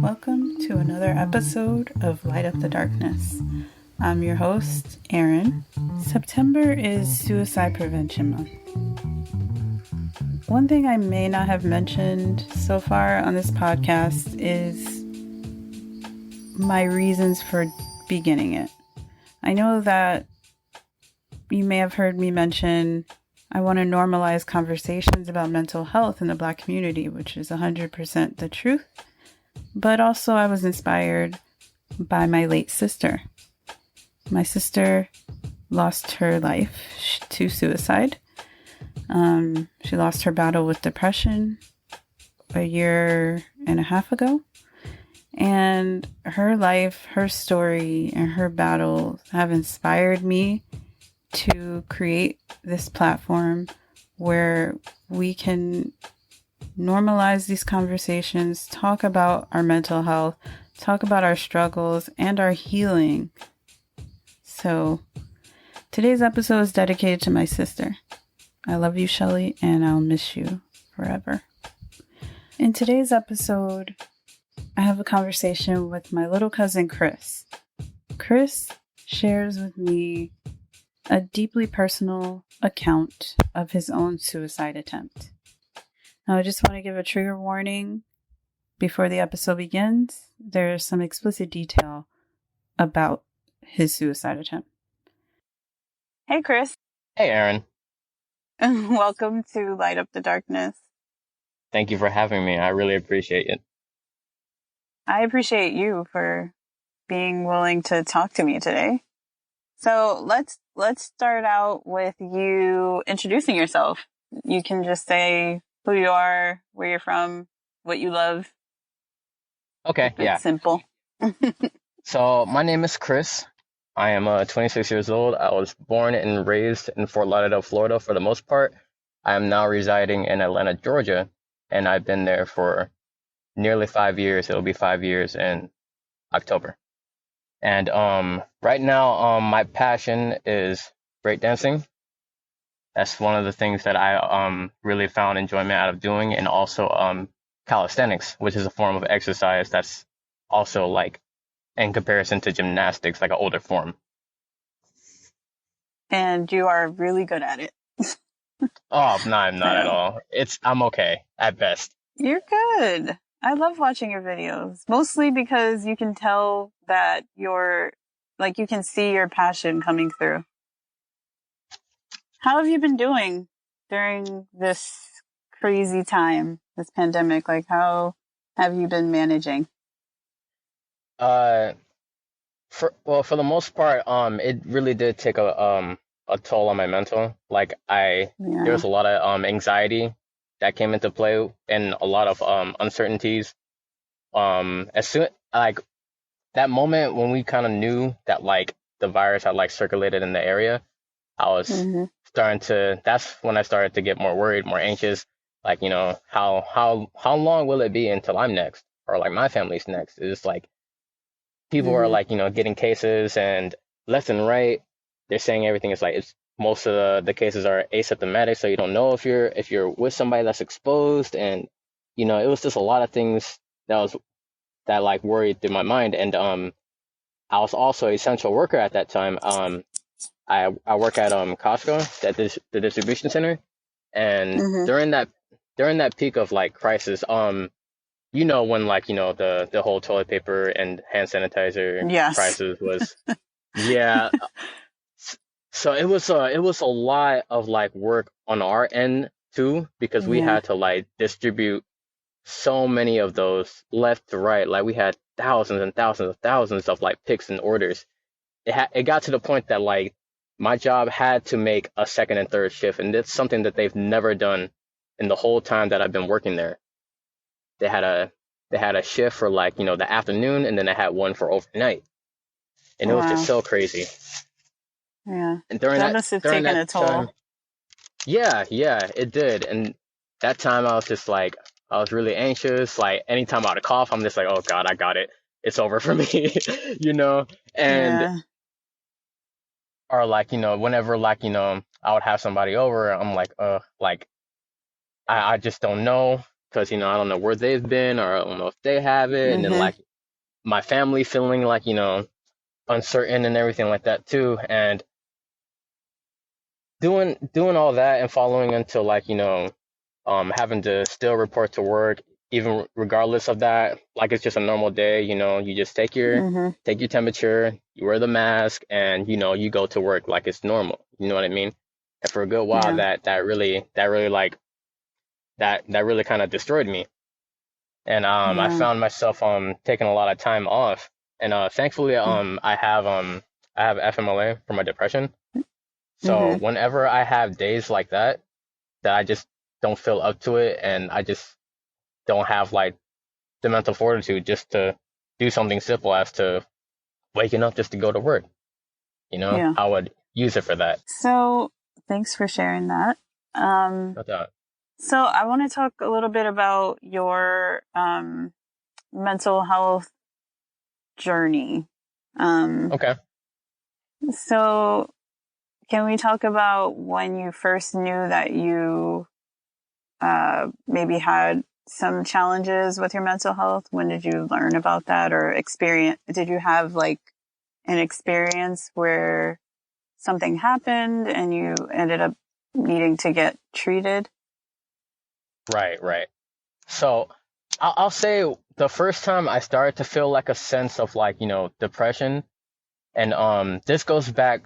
Welcome to another episode of Light Up the Darkness. I'm your host, Erin. September is Suicide Prevention Month. One thing I may not have mentioned so far on this podcast is my reasons for beginning it. I know that you may have heard me mention I want to normalize conversations about mental health in the Black community, which is 100% the truth. But also I was inspired by my late sister. My sister lost her life to suicide. She lost her battle with depression a year and a half ago. And her life, her story, and her battle have inspired me to create this platform where we can normalize these conversations, talk about our mental health, talk about our struggles and our healing. So today's episode is dedicated to my sister. I love you, Shelly, and I'll miss you forever. In today's episode, I have a conversation with my little cousin, Chris. Chris shares with me a deeply personal account of his own suicide attempt. Now, I just want to give a trigger warning before the episode begins. There's some explicit detail about his suicide attempt. Hey, Chris. Hey, Erin. Welcome to Light Up the Darkness. Thank you for having me. I really appreciate it. I appreciate you for being willing to talk to me today. So let's start out with you introducing yourself. You can just say who you are, where you're from, what you love. Okay, yeah. It's simple. So my name is Chris. I am 26 years old. I was born and raised in Fort Lauderdale, Florida for the most part. I am now residing in Atlanta, Georgia, and I've been there for nearly 5 years. It'll be 5 years in October. And right now, my passion is breakdancing. That's one of the things that I really found enjoyment out of doing, and also calisthenics, which is a form of exercise that's also like in comparison to gymnastics, like an older form. And you are really good at it. Oh, no, I'm not at all. I'm okay at best. You're good. I love watching your videos, mostly because you can tell that you can see your passion coming through. How have you been doing during this crazy time, this pandemic? Like, how have you been managing? For the most part, it really did take a toll on my mental. Like there was a lot of anxiety that came into play and a lot of uncertainties. As soon like that moment when we kind of knew that like the virus had like circulated in the area, I was that's when I started to get more worried, more anxious. Like, you know, how long will it be until I'm next, or like my family's next? It's like people are like, you know, getting cases, and left and right they're saying everything is like most of the cases are asymptomatic, so you don't know if you're with somebody that's exposed. And you know, it was just a lot of things that like worried through my mind. And I was also an essential worker at that time. I work at Costco, at the distribution center, and during that peak of like crisis, you know, when like, you know, the whole toilet paper and hand sanitizer prices was yeah. So it was a lot of like work on our end too, because we had to like distribute so many of those left to right. Like we had thousands and thousands of like picks and orders. It got to the point that like my job had to make a second and third shift, and it's something that they've never done in the whole time that I've been working there. They had a shift for like, you know, the afternoon, and then they had one for overnight, and it was just so crazy. Yeah, and during that must have taken a toll. Time, yeah, it did. And that time I was just like, I was really anxious. Like anytime I would cough, I'm just like, oh God, I got it. It's over for me, you know? And, or like, you know, whenever like, you know, I would have somebody over, I'm like, I just don't know. because, I don't know where they've been, or I don't know if they have it. And then Mm-hmm. like my family feeling like, uncertain and everything like that too. And doing all that and following until like, having to still report to work, even regardless of that, like it's just a normal day, you just Mm-hmm. take your temperature, you wear the mask, and you go to work like it's normal. You know what I mean? And for a good while, Yeah. that really like that really kind of destroyed me. And I Yeah. found myself taking a lot of time off. And thankfully I have FMLA for my depression. So Mm-hmm. whenever I have days like that I just don't feel up to it, and I just don't have like the mental fortitude just to do something simple as to waking up just to go to work, Yeah. I would use it for that. So thanks for sharing that. Um, Not that. so I want to talk a little bit about your mental health journey. Um, Okay. so can we talk about when you first knew that you maybe had some challenges with your mental health? When did you learn about that or experience? Did you have like an experience where something happened and you ended up needing to get treated? Right, right. So I'll say the first time I started to feel like a sense of like, depression, and this goes back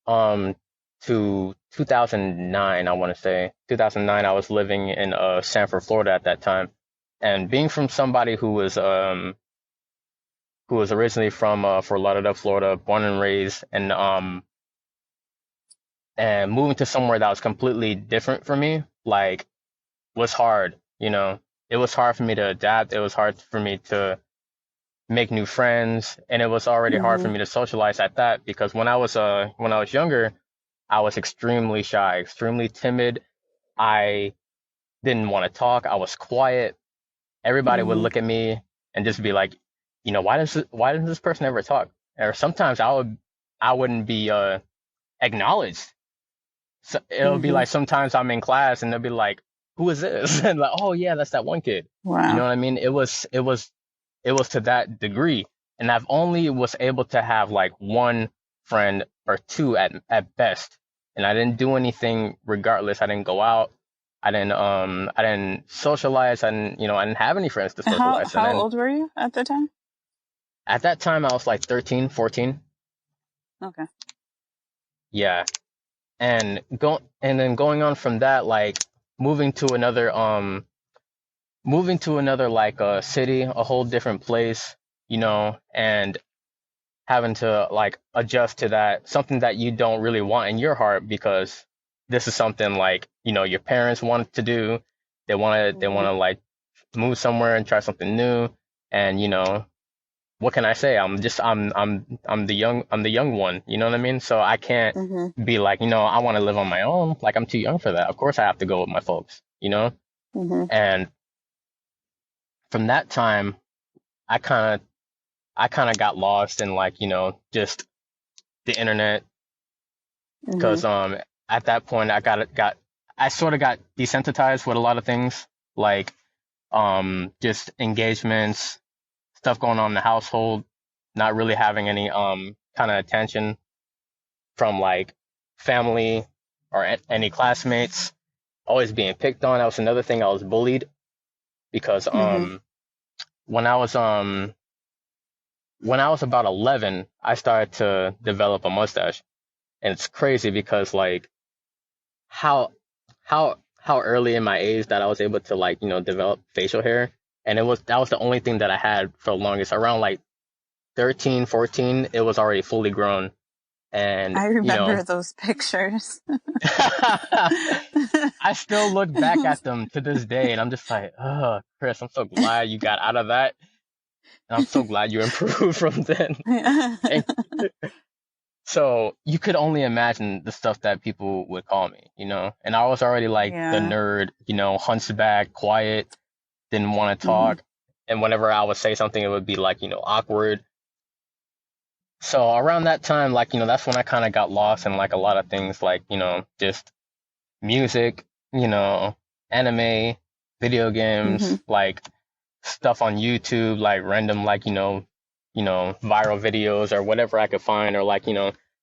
um to 2009, I want to say. 2009, I was living in Sanford, Florida at that time. And being from somebody who was originally from Fort Lauderdale, Florida, born and raised, and moving to somewhere that was completely different for me, like, was hard. It was hard for me to adapt. It was hard for me to make new friends, and it was already hard for Mm-hmm. me to socialize at that, because when I was younger, I was extremely shy, extremely timid. I didn't want to talk. I was quiet. Everybody would Mm-hmm. look at me and just be like, why doesn't this person ever talk? Or sometimes I wouldn't be acknowledged. So it'll be Mm-hmm. like sometimes I'm in class and they'll be like, "Who is this?" And like, "Oh yeah, that's that one kid." You know Wow. what I mean? It was to that degree, and I've only was able to have like one friend or two at best, and I didn't do anything regardless. I didn't go out. I didn't socialize. I didn't have any friends to socialize. And How then old were you at the time? at that time I was like 13, 14. Okay. Yeah. And then going on from that, like moving to another like a city, a whole different place, and having to like adjust to that, something that you don't really want in your heart, because this is something like, your parents want to do. They want Mm-hmm. to like move somewhere and try something new. And what can I say? I'm the young one, you know what I mean? So I can't Mm-hmm. be like, I want to live on my own. Like, I'm too young for that. Of course I have to go with my folks. Mm-hmm. And from that time, I kind of I kind of got lost in like, just the internet, Mm-hmm. because at that point I sort of got desensitized with a lot of things, like just engagements, stuff going on in the household, not really having any kind of attention from like family or any classmates, always being picked on. That was another thing. I was bullied because Mm-hmm. when I was um when I was about 11, I started to develop a mustache. And it's crazy because like how how early in my age that I was able to like, develop facial hair. And that was the only thing that I had for the longest. Around like 13, 14, it was already fully grown. And I remember those pictures. I still look back at them to this day and I'm just like, oh, Chris, I'm so glad you got out of that. And I'm so glad you improved from then. And so you could only imagine the stuff that people would call me. And I was already like the Yeah. nerd, hunchback, quiet, didn't want to Mm-hmm. talk. And whenever I would say something, it would be like, awkward. So around that time, like, that's when I kind of got lost in like a lot of things, like, just music, anime, video games, like stuff on YouTube, like random, like, viral videos or whatever I could find, or like,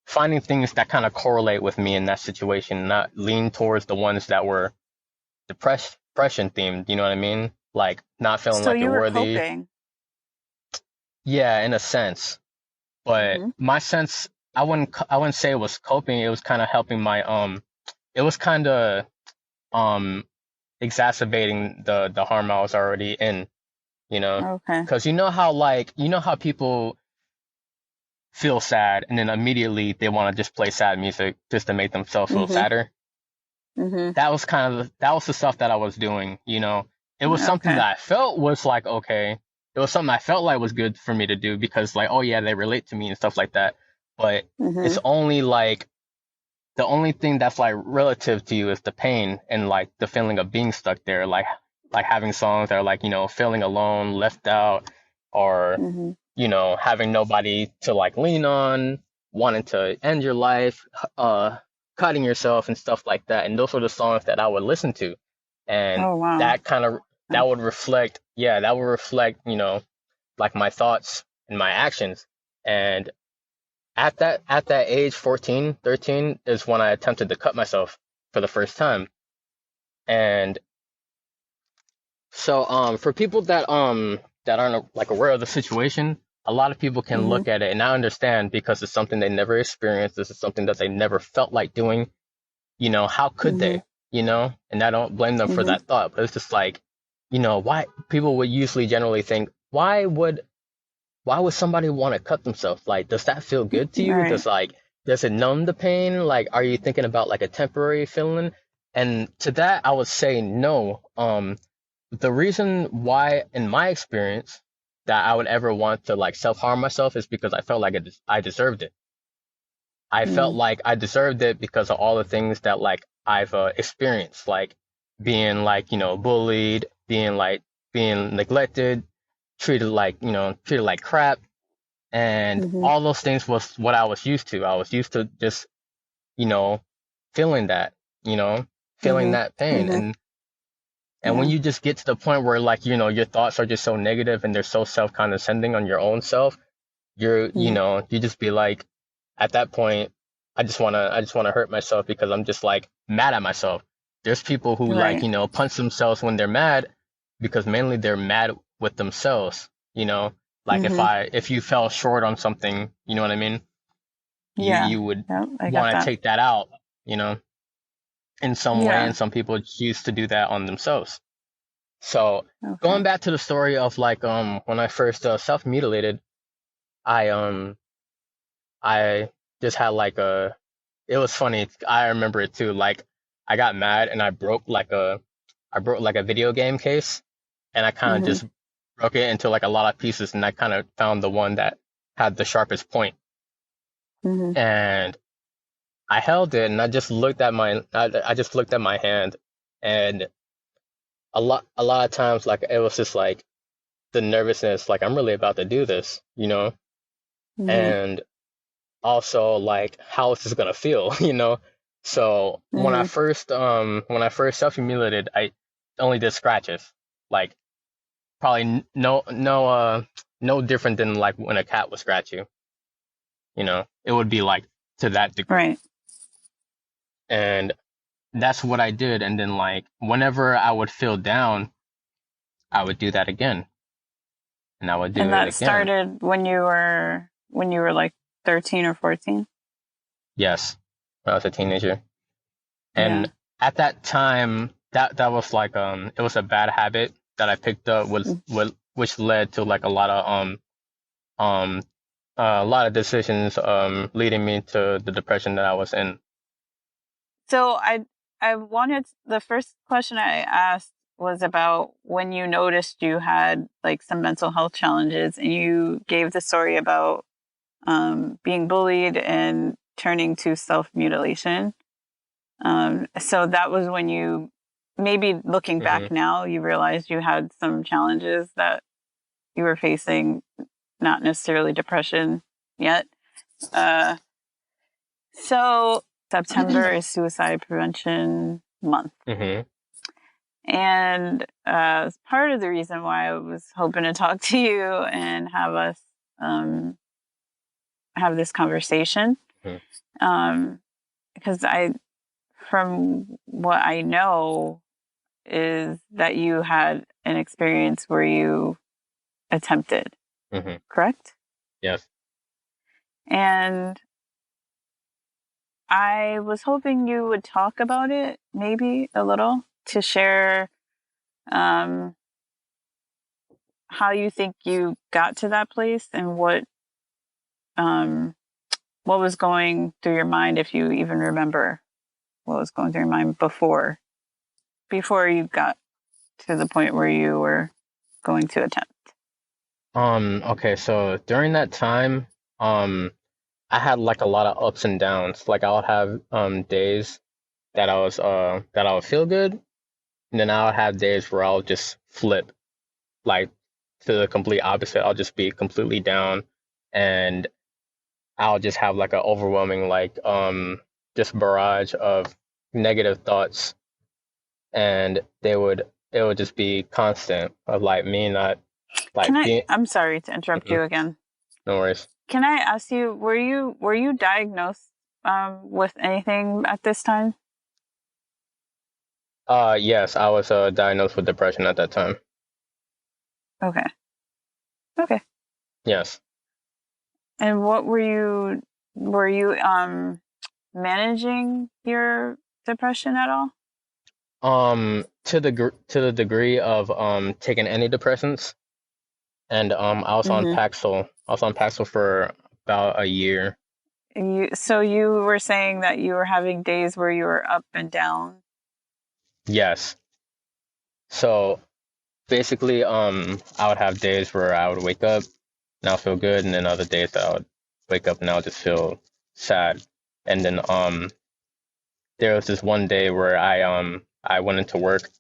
finding things that kind of correlate with me in that situation, not lean towards the ones that were depression themed, you know what I mean? Like not feeling So like you you're were worthy. coping. Yeah, in a sense. But my sense, I wouldn't say it was coping. It was kind of helping it was kind of um exacerbating the harm I was already in, Okay. because you know how people feel sad and then immediately they want to just play sad music just to make themselves feel sadder. That was the stuff that I was doing. It was something Okay. that I felt was like okay. It was something I felt like was good for me to do because like, oh yeah, they relate to me and stuff like that. But it's only like the only thing that's like relative to you is the pain and like the feeling of being stuck there, like having songs that are like, feeling alone, left out, or having nobody to like lean on, wanting to end your life, cutting yourself and stuff like that. And those were the songs that I would listen to. And Oh, wow. that would reflect, like my thoughts and my actions. And at that age, 14, 13, is when I attempted to cut myself for the first time. And so for people that aren't like aware of the situation, a lot of people can look at it and not understand because it's something they never experienced. This is something that they never felt like doing. How could they? And I don't blame them for that thought, but it's just like, why people would usually generally think, why would somebody want to cut themselves? Like, does that feel good to you? Right. Does it numb the pain? Like, are you thinking about like a temporary feeling? And to that, I would say no. The reason why, in my experience, that I would ever want to like self-harm myself is because I felt like I deserved it. I felt like I deserved it because of all the things that like I've experienced, like being like, bullied, being neglected, treated like crap. And all those things was what I was used to. I was used to just, you know, feeling that, feeling that pain. And when Yeah. you just get to the point where like, your thoughts are just so negative and they're so self-condescending on your own self, you just be like, at that point, I just wanna hurt myself because I'm just like mad at myself. There's people who like, Right. punch themselves when they're mad because mainly they're mad with themselves, like if you fell short on something, you know what I mean? Yeah. You would Yep. I got want to that. take that out, you know, in some way, Yeah. and some people choose to do that on themselves. So Okay. going back to the story of like when I first self-mutilated, I I just had like it was funny. I remember it too. Like I got mad and I broke like a video game case, and I kind of just broke it into like a lot of pieces, and I kind of found the one that had the sharpest point. And I held it, and I just looked at my hand, and a lot of times like it was just like the nervousness, like I'm really about to do this, and also like how is this gonna feel, So when I first self-humiliated, I only did scratches, like probably no different than like when a cat would scratch you, it would be like to that degree. Right. And that's what I did. And then like whenever I would feel down, I would do that again, and I would do And it that again. started when you were like 13 or 14. Yes, when I was a teenager. Yeah. And at that time, that was like it was a bad habit that I picked up, which led to like um a lot of decisions leading me to the depression that I was in. So I wanted the first question I asked was about when you noticed you had like some mental health challenges, and you gave the story about being bullied and turning to self mutilation. So that was when you, maybe looking Hmm. back now, you realized you had some challenges that you were facing, not necessarily depression yet. Uh, so September is Suicide Prevention Month. Hmm. And it's part of the reason why I was hoping to talk to you and have us have this conversation. Because from what I know, is that you had an experience where you attempted, correct? Yes. And I was hoping you would talk about it maybe a little to share how you think you got to that place and what was going through your mind, if you even remember what was going through your mind before you got to the point where you were going to attempt. Okay, so during that time, I had like a lot of ups and downs. Like I would have days that I would feel good, and then I would have days where I'll just flip, like to the complete opposite. I'll just be completely down, and I'll just have like an overwhelming just barrage of negative thoughts, and it would just be constant of like me not like being. I'm sorry to interrupt you again. No worries. Can I ask you, were you diagnosed with anything at this time? Yes, I was diagnosed with depression at that time. Okay. Yes. And what were you managing your depression at all? To the degree of taking antidepressants, and I was on Paxil. I was on Paxil for about a year. So you were saying that you were having days where you were up and down? Yes. So basically, I would have days where I would wake up and I'll feel good, and then other days that I would wake up and I'll just feel sad. And then there was this one day where I went into work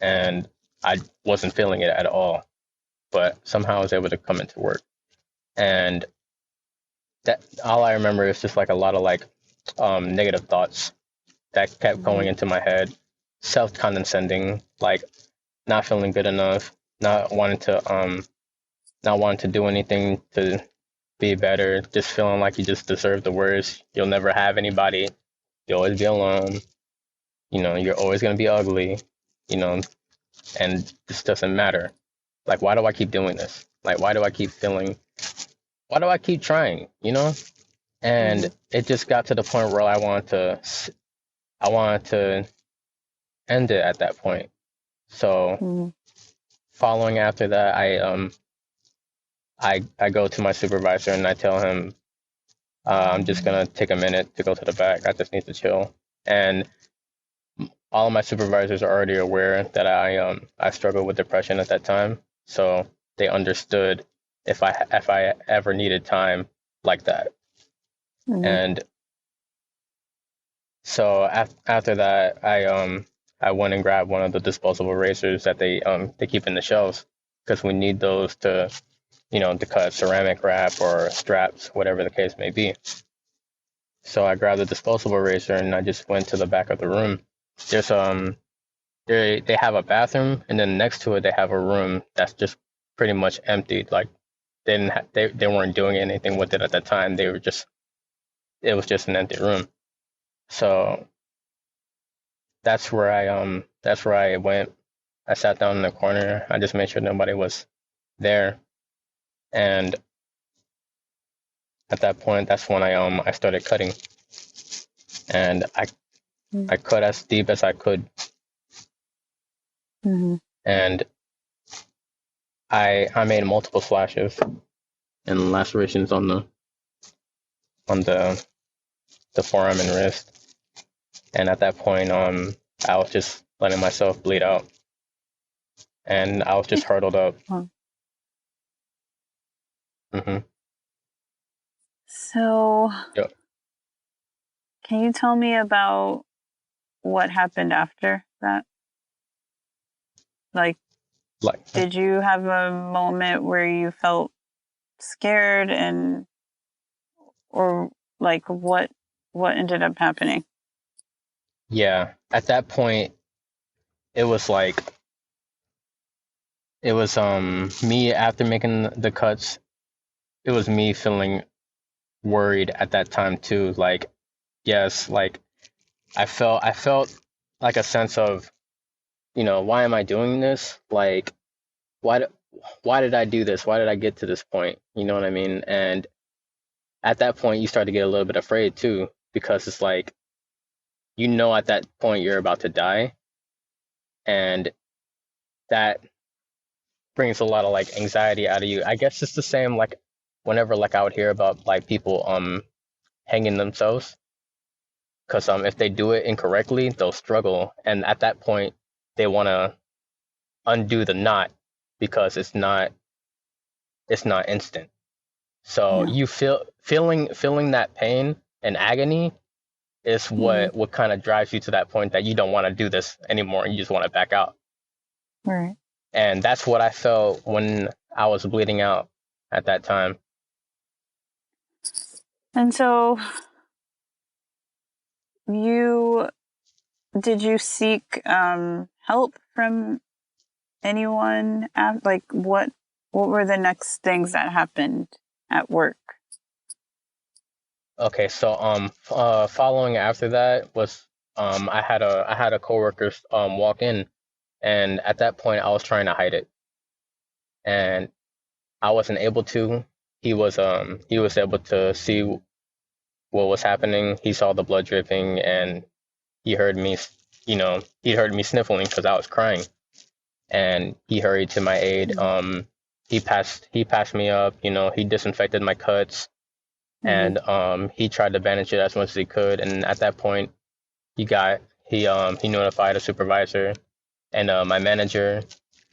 and I wasn't feeling it at all, but somehow I was able to come into work. And that all I remember is just like a lot of like negative thoughts that kept going into my head, self-condescending, like not feeling good enough, not wanting to do anything to be better, just feeling like you just deserve the worst. You'll never have anybody. You'll always be alone. You know, you're always gonna be ugly. You know, and this doesn't matter. Like, why do I keep doing this? Like, why do I keep feeling? Why do I keep trying? You know, and it just got to the point where I wanted to end it at that point. So, following after that, I go to my supervisor and I tell him, I'm just gonna take a minute to go to the back. I just need to chill. And all of my supervisors are already aware that I struggled with depression at that time, so they understood if I ever needed time like that. And so after that, I went and grabbed one of the disposable razors that they keep in the shelves, because we need those to to cut ceramic wrap or straps, whatever the case may be. So I grabbed the disposable razor and I just went to the back of the room. There's they have a bathroom, and then next to it they have a room that's just pretty much empty. Like they weren't doing anything with it at the time. It was just an empty room. So that's where I went. I sat down in the corner. I just made sure nobody was there. And at that point, that's when I started cutting, and I cut as deep as I could, and I made multiple slashes and lacerations on the forearm and wrist, and at that point, I was just letting myself bleed out, and I was just hurdled up. So, Can you tell me about what happened after that? Like, did you have a moment where you felt scared, or like what ended up happening? Yeah, at that point, it was like it was me after making the cuts. It was me feeling worried at that time too. Like, yes, like I felt like a sense of, why am I doing this? Like, why d- why did I do this? Why did I get to this point? You know what I mean? And at that point, you start to get a little bit afraid too, because it's like, at that point you're about to die, and that brings a lot of like anxiety out of you. I guess it's the same like whenever like I would hear about like people hanging themselves, because if they do it incorrectly, they'll struggle, and at that point they want to undo the knot because it's not instant. So Yeah. you feeling that pain and agony is Mm-hmm. what kind of drives you to that point that you don't want to do this anymore and you just want to back out. Right. And that's what I felt when I was bleeding out at that time. And so you did you seek help from anyone? Like what were the next things that happened at work? Okay, so following after that was I had a coworker walk in, and at that point I was trying to hide it, and I wasn't able to. He was able to see what was happening. He saw the blood dripping, and he heard me, he heard me sniffling because I was crying, and he hurried to my aid. He passed me up. He disinfected my cuts, Mm-hmm. and he tried to bandage it as much as he could. And at that point, he notified a supervisor and my manager.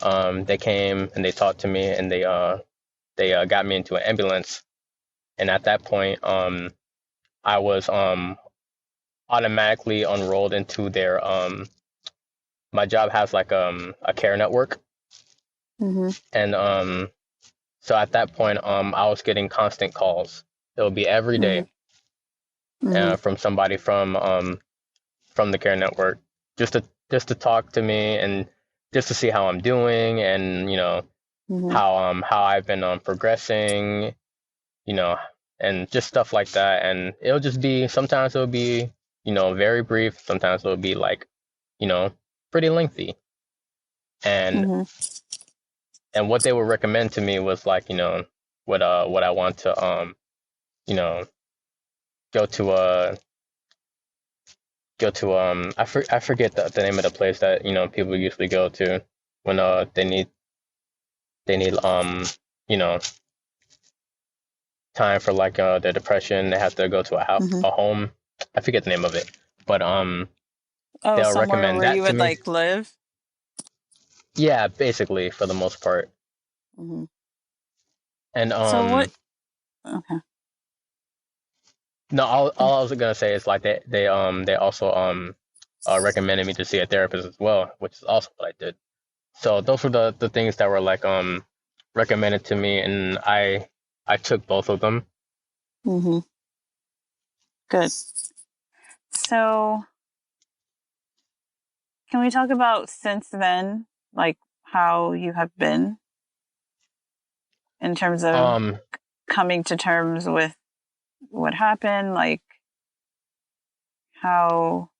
They came and they talked to me, and they got me into an ambulance. And at that point, I was automatically enrolled into their my job has like a care network, Mm-hmm. and so at that point I was getting constant calls. It would be every Mm-hmm. day Mm-hmm. from somebody from the care network, just to talk to me and just to see how I'm doing, and Mm-hmm. how I've been progressing, you know, and just stuff like that. And it'll just be, sometimes it'll be, very brief. Sometimes it'll be like, you know, pretty lengthy. And Mm-hmm. what they would recommend to me was like, what I want to you know, go to I forget the name of the place that, people usually go to when they need you know, time for like their depression. They have to go to Mm-hmm. a home. I forget the name of it, but Oh, they'll somewhere recommend where you that to would me. like live? Yeah, basically for the most part. Mm-hmm. And So what okay. no, all I was gonna say is like they also recommended me to see a therapist as well, which is also what I did. So those were the things that were like recommended to me, and I took both of them. Mm-hmm. Good. So can we talk about since then, like how you have been in terms of Um, coming to terms with what happened? Like, how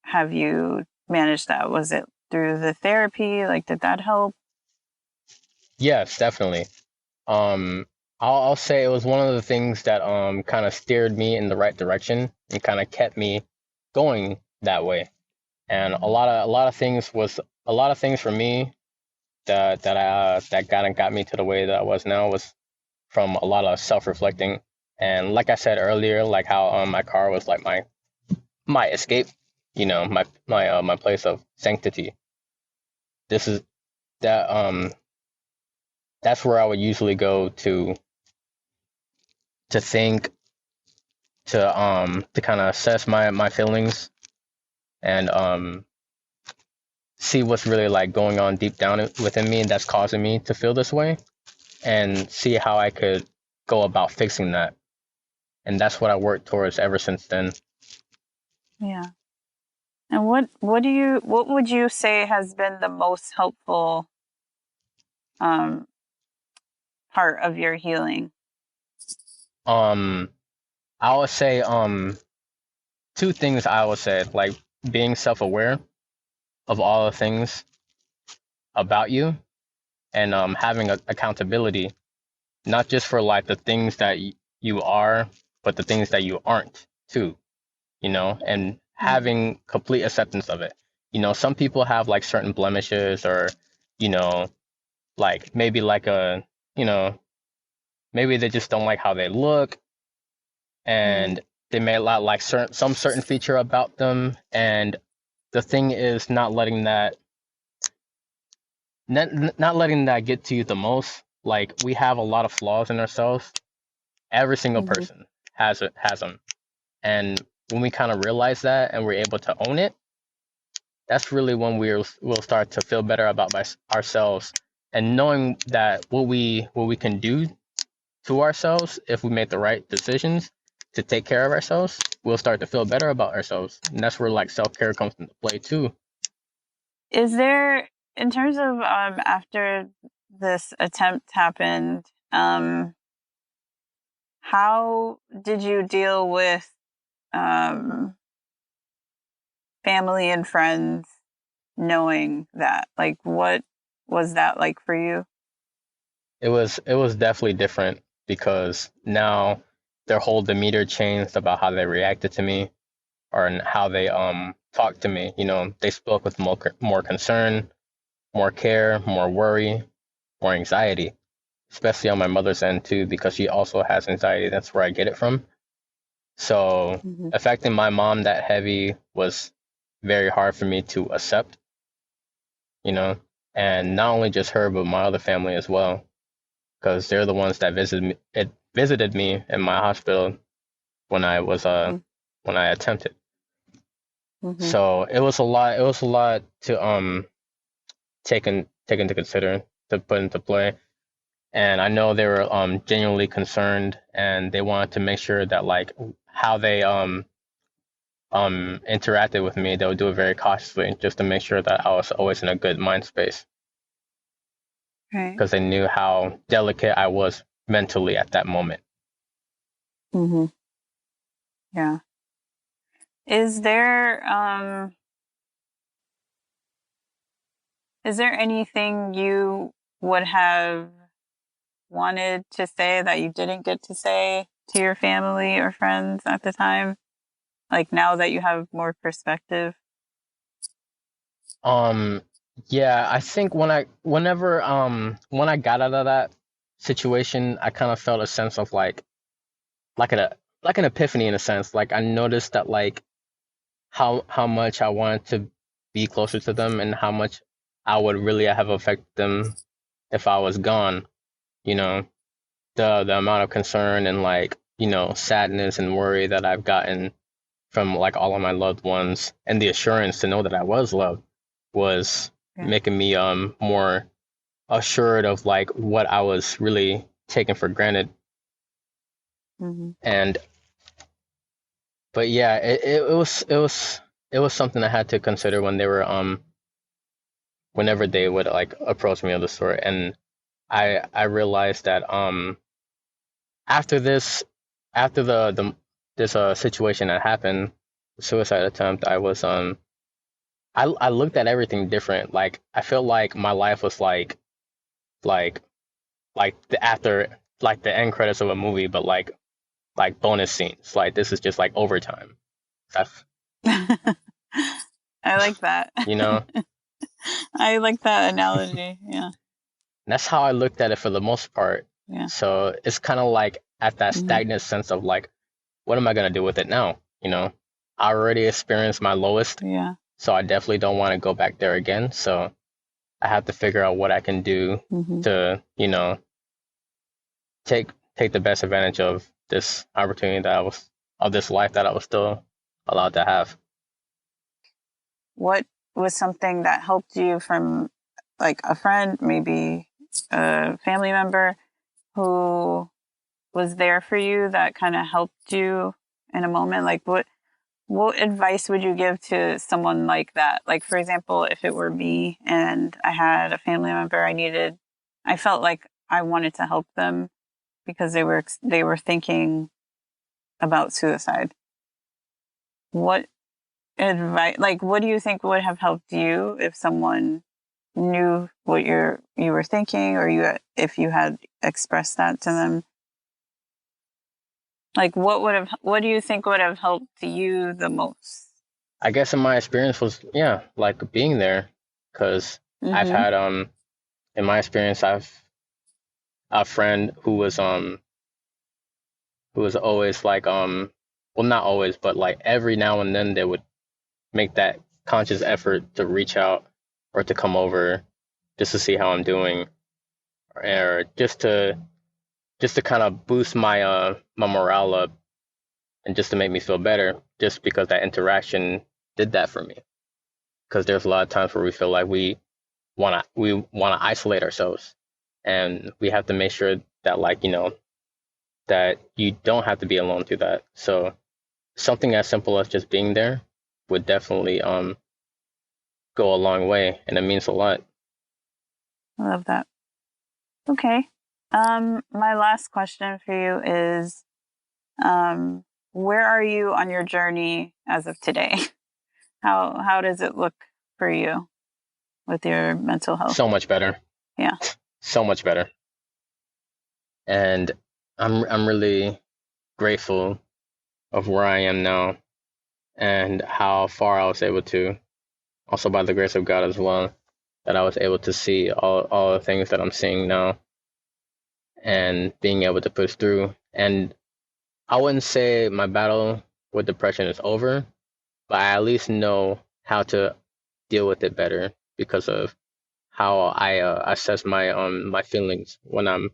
have you managed that? Was it through the therapy? Like, did that help? yes, definitely. Um, I'll say it was one of the things that kind of steered me in the right direction and kind of kept me going that way. And a lot of things for me that kind of got me to the way that I was now was from a lot of self-reflecting. And like I said earlier, like how my car was like my escape, my place of sanctity. This is that that's where I would usually go to think, to kind of assess my feelings, and see what's really like going on deep down within me that's causing me to feel this way, and see how I could go about fixing that. And that's what I worked towards ever since then. Yeah. And what would you say has been the most helpful um part of your healing? Um, I would say two things I would say, like being self-aware of all the things about you and having accountability, not just for like the things that you are, but the things that you aren't too, and having complete acceptance of it. Some people have like certain blemishes or, you know, like maybe like you know, maybe they just don't like how they look and they may not like some certain feature about them. And the thing is not letting that get to you the most. Like we have a lot of flaws in ourselves. Every single person has them. And when we kind of realize that and we're able to own it, that's really when we'll start to feel better about ourselves and knowing that what we can do to ourselves if we make the right decisions to take care of ourselves, we'll start to feel better about ourselves. And that's where like self-care comes into play too. Is there, in terms of after this attempt happened, how did you deal with family and friends knowing that? Like, what was that like for you? It was definitely different because now their whole demeanor changed about how they reacted to me or how they talked to me. They spoke with more concern, more care, more worry, more anxiety, especially on my mother's end too, because she also has anxiety. That's where I get it from. So affecting my mom that heavy was very hard for me to accept, and not only just her, but my other family as well, because they're the ones that visited me in my hospital when I was when I attempted. So it was a lot. It was a lot to take into consider, to put into play. And I know they were genuinely concerned, and they wanted to make sure that like how they interacted with me, they would do it very cautiously, just to make sure that I was always in a good mind space, Right. because they knew how delicate I was mentally at that moment. Yeah. Is there anything you would have wanted to say that you didn't get to say to your family or friends at the time? Like now that you have more perspective? Yeah, I think when I got out of that situation, I kind of felt a sense of like an like an epiphany in a sense. Like I noticed that like how much I wanted to be closer to them and how much I would really have affected them if I was gone. You know, the amount of concern and like, sadness and worry that I've gotten from like all of my loved ones, and the assurance to know that I was loved was making me more assured of like what I was really taking for granted. And but yeah, it was something I had to consider when they were whenever they would like approach me of the sort. And I realized that after this after the this situation that happened, the suicide attempt, I was I looked at everything different. Like I felt like my life was like the after, like the end credits of a movie, but like bonus scenes. Like this is just like overtime. I like that. You know? I like that analogy. Yeah. That's how I looked at it for the most part. Yeah. So it's kind of like at that stagnant sense of like, what am I gonna do with it now? I already experienced my lowest. Yeah. So I definitely don't want to go back there again. So I have to figure out what I can do to, take the best advantage of this opportunity of this life that I was still allowed to have. What was something that helped you from like a friend, maybe a family member who was there for you that kind of helped you in a moment? Like what advice would you give to someone like that? Like, for example, if it were me and I had a family member I felt like I wanted to help them because they were thinking about suicide. What advice, like, what do you think would have helped you if someone knew what you were thinking, or if you had expressed that to them? Like, what do you think would have helped you the most? I guess in my experience was, yeah, like being there, because I've had, in my experience, I've a friend who was always like, well, not always, but like every now and then they would make that conscious effort to reach out or to come over just to see how I'm doing, or just to kind of boost my my morale up, and just to make me feel better, just because that interaction did that for me. Because there's a lot of times where we feel like we wanna isolate ourselves, and we have to make sure that, like, that you don't have to be alone through that. So something as simple as just being there would definitely go a long way, and it means a lot. I love that. Okay. My last question for you is, where are you on your journey as of today? How does it look for you with your mental health? So much better. Yeah. So much better. And I'm really grateful of where I am now and how far I was able to, also by the grace of God as well, that I was able to see all the things that I'm seeing now and being able to push through. And I wouldn't say my battle with depression is over, but I at least know how to deal with it better because of how I assess my feelings. When I'm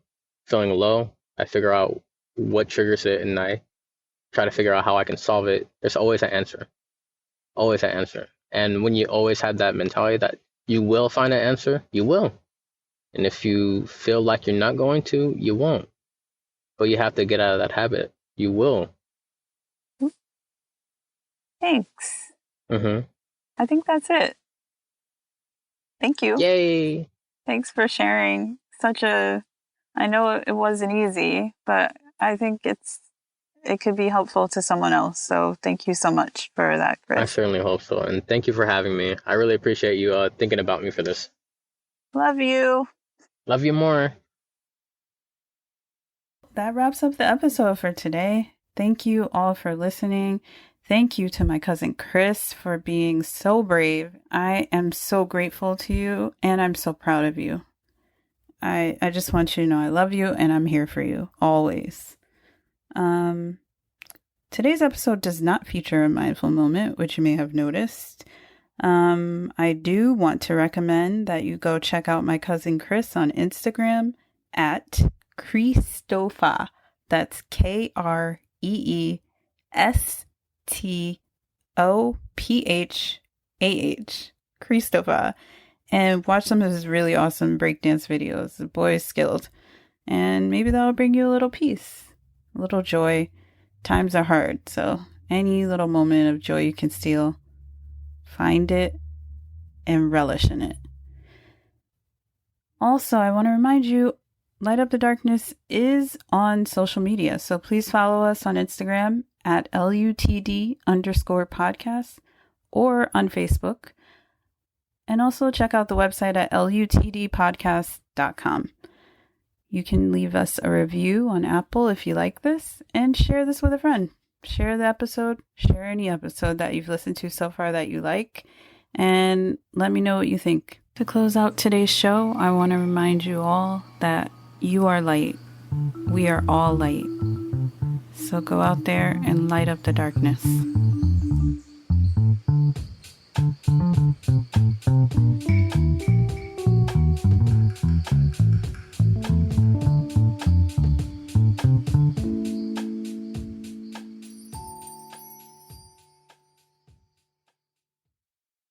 feeling low, I figure out what triggers it, and I try to figure out how I can solve it. There's always an answer. Always an answer. And when you always have that mentality that you will find an answer, you will. And if you feel like you're not going to, you won't. But you have to get out of that habit. You will. Thanks. Mm-hmm. I think that's it. Thank you. Yay. Thanks for sharing I know it wasn't easy, but I think it could be helpful to someone else. So thank you so much for that, Chris. I certainly hope so. And thank you for having me. I really appreciate you thinking about me for this. Love you. Love you more. That wraps up the episode for today. Thank you all for listening. Thank you to my cousin Chris for being so brave. I am so grateful to you, and I'm so proud of you. I just want you to know I love you, and I'm here for you always. Today's episode does not feature a mindful moment, which you may have noticed. I do want to recommend that you go check out my cousin Chris on Instagram at Christopha. That's KREESTOPHAH. Christopha. And watch some of his really awesome breakdance videos. The boy is skilled. And maybe that'll bring you a little peace, a little joy. Times are hard, so any little moment of joy you can steal, find it and relish in it. Also, I want to remind you, Light Up the Darkness is on social media, so please follow us on Instagram at LUTD_podcast or on Facebook. And also check out the website at lutdpodcast.com. You can leave us a review on Apple if you like this, and share this with a friend. Share the episode, share any episode that you've listened to so far that you like, and let me know what you think. To close out today's show, I want to remind you all that you are light. We are all light. So go out there and light up the darkness.